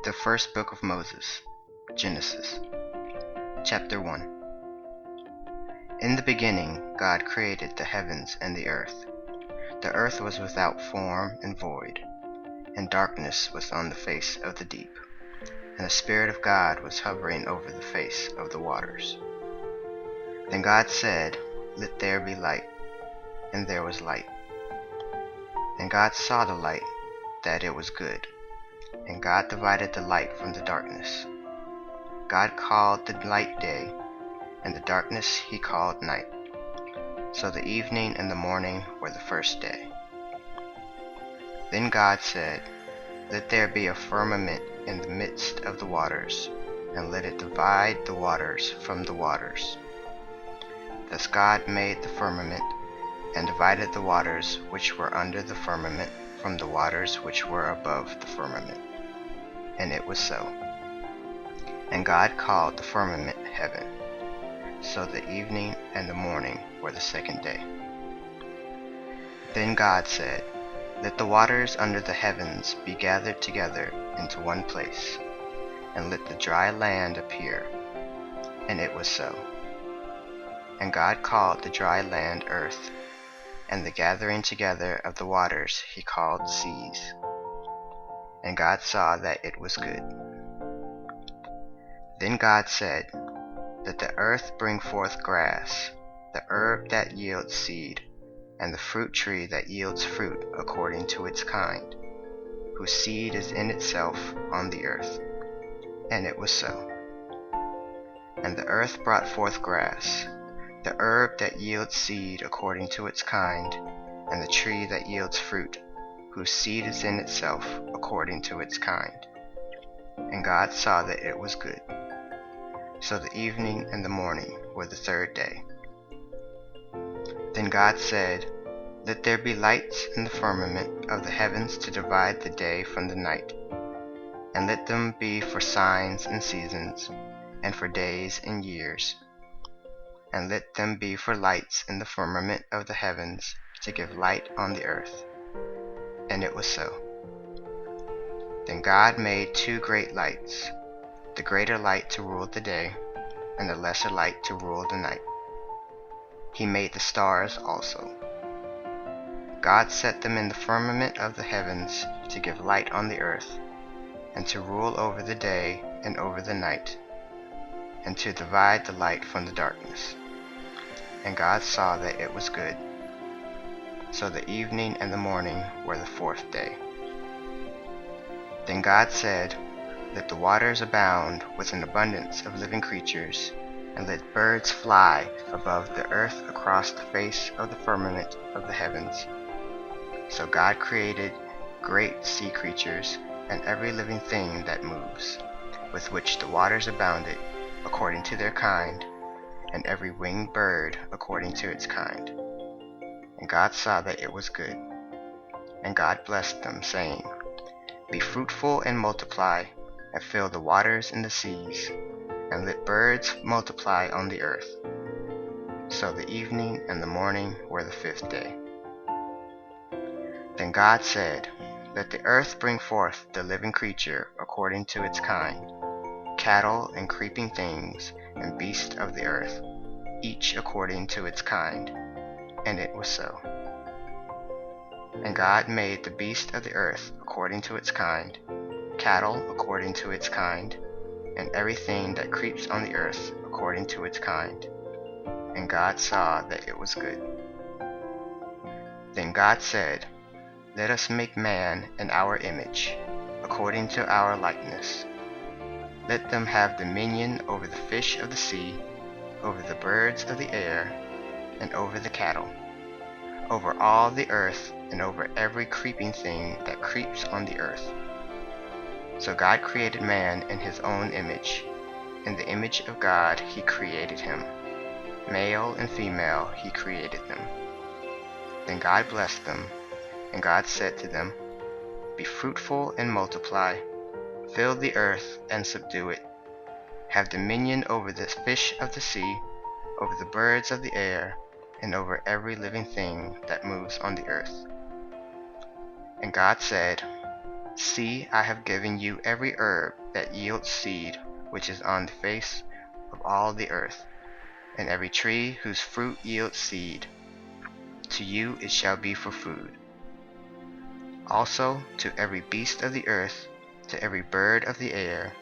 The first book of Moses, Genesis, chapter 1. In the beginning, God created the heavens and the earth. The earth was without form and void, and darkness was on the face of the deep, and the Spirit of God was hovering over the face of the waters. Then God said, "Let there be light," and there was light. And God saw the light, that it was good. And God divided the light from the darkness. God called the light day, and the darkness he called night. So the evening and the morning were the first day. Then God said, "Let there be a firmament in the midst of the waters, and let it divide the waters from the waters." Thus God made the firmament, and divided the waters which were under the firmament from the waters which were above the firmament. And it was so. And God called the firmament heaven. So the evening and the morning were the second day. Then God said, "Let the waters under the heavens be gathered together into one place, and let the dry land appear." And it was so. And God called the dry land earth, and the gathering together of the waters he called seas. And God saw that it was good. Then God said, "Let the earth bring forth grass, the herb that yields seed, and the fruit tree that yields fruit according to its kind, whose seed is in itself on the earth." And it was so. And the earth brought forth grass, the herb that yields seed according to its kind, and the tree that yields fruit, whose seed is in itself according to its kind. And God saw that it was good. So the evening and the morning were the third day. Then God said, "Let there be lights in the firmament of the heavens to divide the day from the night, and let them be for signs and seasons, and for days and years. And let them be for lights in the firmament of the heavens to give light on the earth." And it was so. Then God made two great lights, the greater light to rule the day, and the lesser light to rule the night. He made the stars also. God set them in the firmament of the heavens to give light on the earth, and to rule over the day and over the night, and to divide the light from the darkness. And God saw that it was good. So the evening and the morning were the fourth day. Then God said, "Let the waters abound with an abundance of living creatures, and let birds fly above the earth across the face of the firmament of the heavens." So God created great sea creatures, and every living thing that moves, with which the waters abounded, according to their kind, and every winged bird according to its kind. And God saw that it was good. And God blessed them, saying, "Be fruitful and multiply, and fill the waters in the seas, and let birds multiply on the earth." So the evening and the morning were the fifth day. Then God said, "Let the earth bring forth the living creature according to its kind, cattle and creeping things, and beasts of the earth, each according to its kind." And it was so. And God made the beast of the earth according to its kind, cattle according to its kind, and everything that creeps on the earth according to its kind. And God saw that it was good. Then God said, "Let us make man in our image, according to our likeness. Let them have dominion over the fish of the sea, over the birds of the air, and over the cattle, over all the earth, and over every creeping thing that creeps on the earth." So God created man in his own image. In the image of God he created him. Male and female he created them. Then God blessed them, and God said to them, "Be fruitful and multiply, fill the earth and subdue it. Have dominion over the fish of the sea, over the birds of the air, and over every living thing that moves on the earth." And God said, See, I have given you every herb that yields seed which is on the face of all the earth, and every tree whose fruit yields seed. To you it shall be for food. Also to every beast of the earth, to every bird of the air,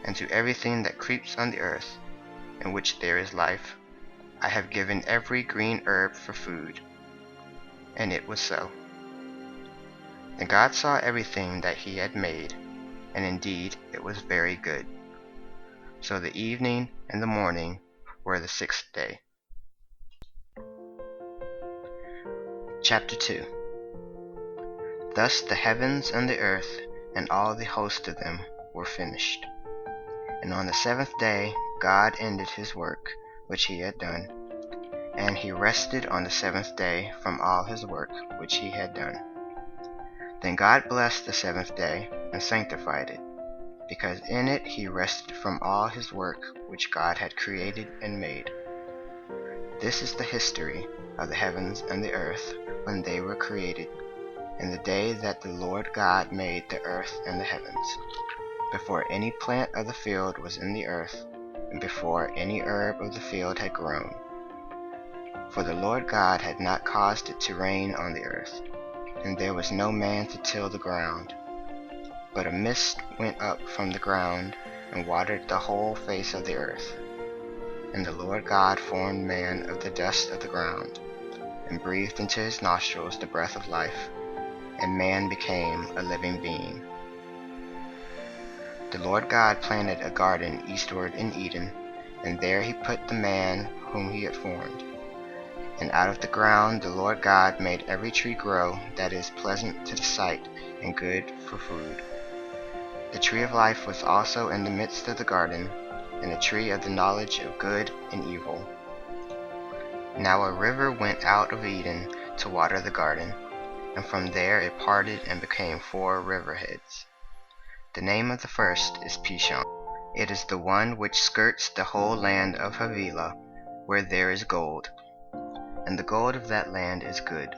and to everything that creeps on the earth, in which there is life, I have given every green herb for food. And it was so. And God saw everything that he had made, and indeed it was very good. So the evening and the morning were the sixth day. Chapter 2. Thus the heavens and the earth and all the host of them were finished. And on the seventh day God ended his work which he had done, and he rested on the seventh day from all his work which he had done. Then God blessed the seventh day and sanctified it, because in it he rested from all his work which God had created and made. This is the history of the heavens and the earth when they were created, in the day that the Lord God made the earth and the heavens, before any plant of the field was in the earth, and before any herb of the field had grown. For the Lord God had not caused it to rain on the earth, and there was no man to till the ground. But a mist went up from the ground, and watered the whole face of the earth. And the Lord God formed man of the dust of the ground, and breathed into his nostrils the breath of life, and man became a living being. The Lord God planted a garden eastward in Eden, and there he put the man whom he had formed. And out of the ground the Lord God made every tree grow that is pleasant to the sight and good for food. The tree of life was also in the midst of the garden, and the tree of the knowledge of good and evil. Now a river went out of Eden to water the garden, and from there it parted and became 4 riverheads. The name of the first is Pishon. It is the one which skirts the whole land of Havilah, where there is gold. And the gold of that land is good.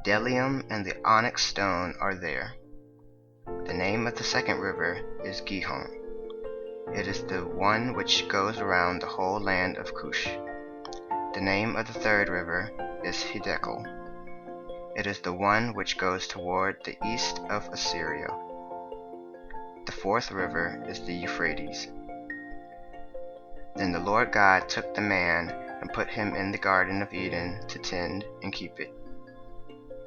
Bdellium and the onyx stone are there. The name of the second river is Gihon. It is the one which goes around the whole land of Cush. The name of the third river is Hiddekel. It is the one which goes toward the east of Assyria. The fourth river is the Euphrates. Then the Lord God took the man and put him in the garden of Eden to tend and keep it.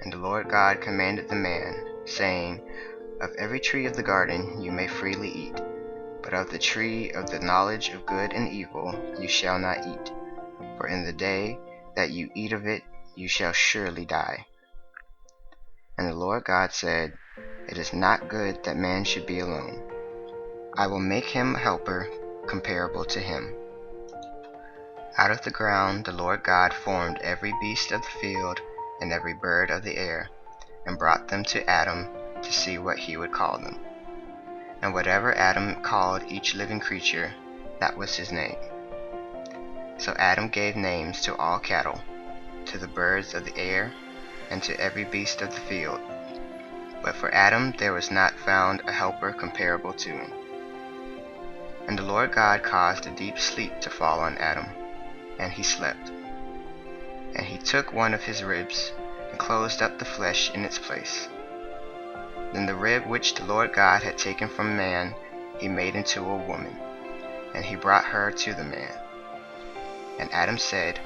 And the Lord God commanded the man, saying, Of every tree of the garden you may freely eat, but of the tree of the knowledge of good and evil you shall not eat, for in the day that you eat of it you shall surely die. And the Lord God said, It is not good that man should be alone. I will make him a helper comparable to him. Out of the ground the Lord God formed every beast of the field and every bird of the air, and brought them to Adam to see what he would call them. And whatever Adam called each living creature, that was his name. So Adam gave names to all cattle, to the birds of the air, and to every beast of the field. But for Adam there was not found a helper comparable to him. And the Lord God caused a deep sleep to fall on Adam, and he slept. And he took one of his ribs, and closed up the flesh in its place. Then the rib which the Lord God had taken from man he made into a woman, and he brought her to the man. And Adam said,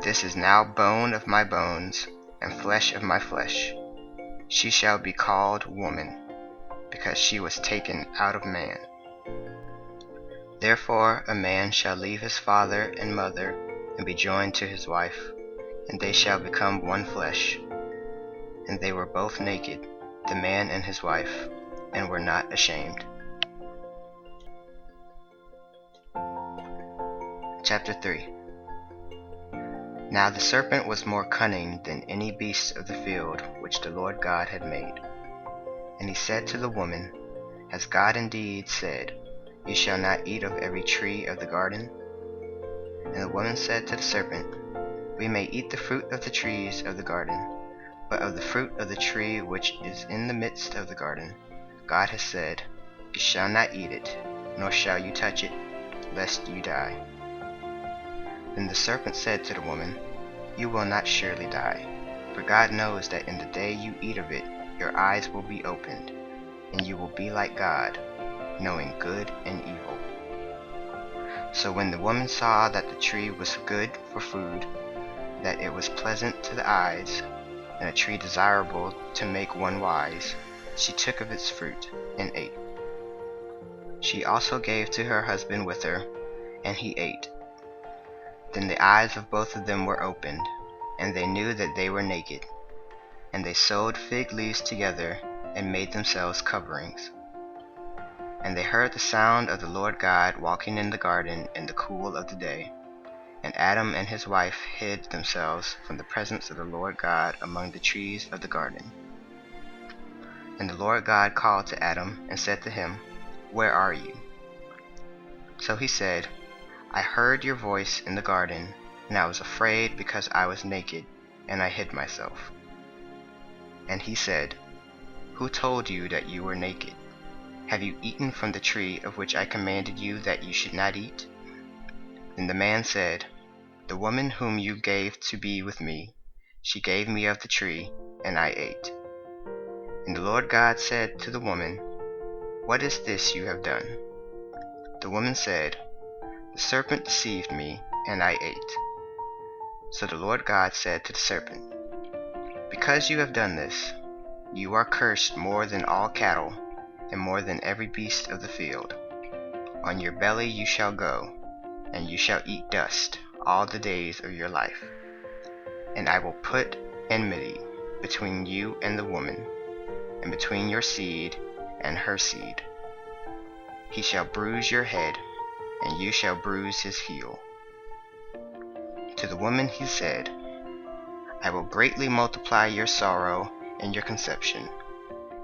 This is now bone of my bones, and flesh of my flesh. She shall be called woman, because she was taken out of man. Therefore a man shall leave his father and mother, and be joined to his wife, and they shall become one flesh. And they were both naked, the man and his wife, and were not ashamed. Chapter 3. Now the serpent was more cunning than any beast of the field which the Lord God had made. And he said to the woman, Has God indeed said, You shall not eat of every tree of the garden? And the woman said to the serpent, We may eat the fruit of the trees of the garden, But of the fruit of the tree which is in the midst of the garden, God has said, You shall not eat it, nor shall you touch it, lest you die. Then the serpent said to the woman, You will not surely die, for God knows that in the day you eat of it, your eyes will be opened, and you will be like God, knowing good and evil. So when the woman saw that the tree was good for food, that it was pleasant to the eyes, and a tree desirable to make one wise, she took of its fruit and ate. She also gave to her husband with her, and he ate. Then the eyes of both of them were opened, and they knew that they were naked. And they sewed fig leaves together, and made themselves coverings. And they heard the sound of the Lord God walking in the garden in the cool of the day. And Adam and his wife hid themselves from the presence of the Lord God among the trees of the garden. And the Lord God called to Adam and said to him, Where are you? So he said, I heard your voice in the garden, and I was afraid because I was naked, and I hid myself. And he said, Who told you that you were naked? Have you eaten from the tree of which I commanded you that you should not eat? Then the man said, The woman whom you gave to be with me, she gave me of the tree, and I ate. And the Lord God said to the woman, What is this you have done? The woman said, The serpent deceived me, and I ate. So the Lord God said to the serpent, Because you have done this, you are cursed more than all cattle, and more than every beast of the field. On your belly you shall go, and you shall eat dust all the days of your life. And I will put enmity between you and the woman, and between your seed and her seed. He shall bruise your head, and you shall bruise his heel. To the woman he said, I will greatly multiply your sorrow and your conception.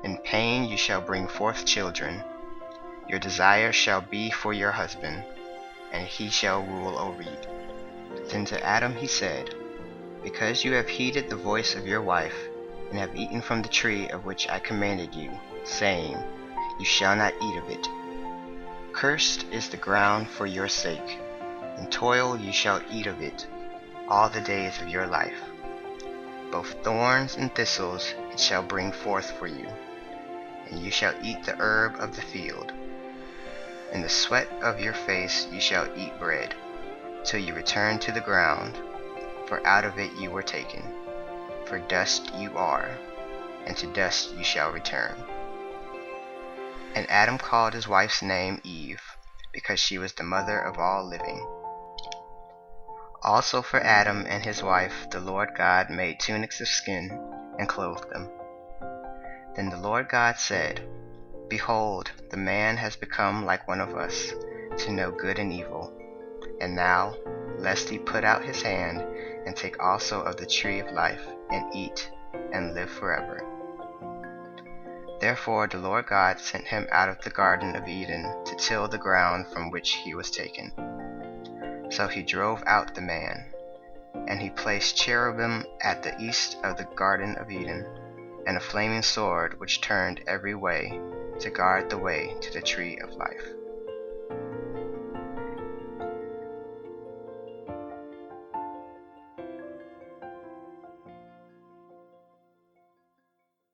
In pain you shall bring forth children. Your desire shall be for your husband, and he shall rule over you. Then to Adam he said, Because you have heeded the voice of your wife, and have eaten from the tree of which I commanded you, saying, You shall not eat of it. Cursed is the ground for your sake. In toil you shall eat of it all the days of your life. Both thorns and thistles it shall bring forth for you, and you shall eat the herb of the field. In the sweat of your face you shall eat bread, till you return to the ground, for out of it you were taken. For dust you are, and to dust you shall return. And Adam called his wife's name Eve, because she was the mother of all living. Also for Adam and his wife the Lord God made tunics of skin, and clothed them. Then the Lord God said, Behold, the man has become like one of us, to know good and evil. And now, lest he put out his hand, and take also of the tree of life, and eat, and live forever. Therefore the Lord God sent him out of the Garden of Eden to till the ground from which he was taken. So he drove out the man, and he placed cherubim at the east of the Garden of Eden, and a flaming sword which turned every way, to guard the way to the tree of life.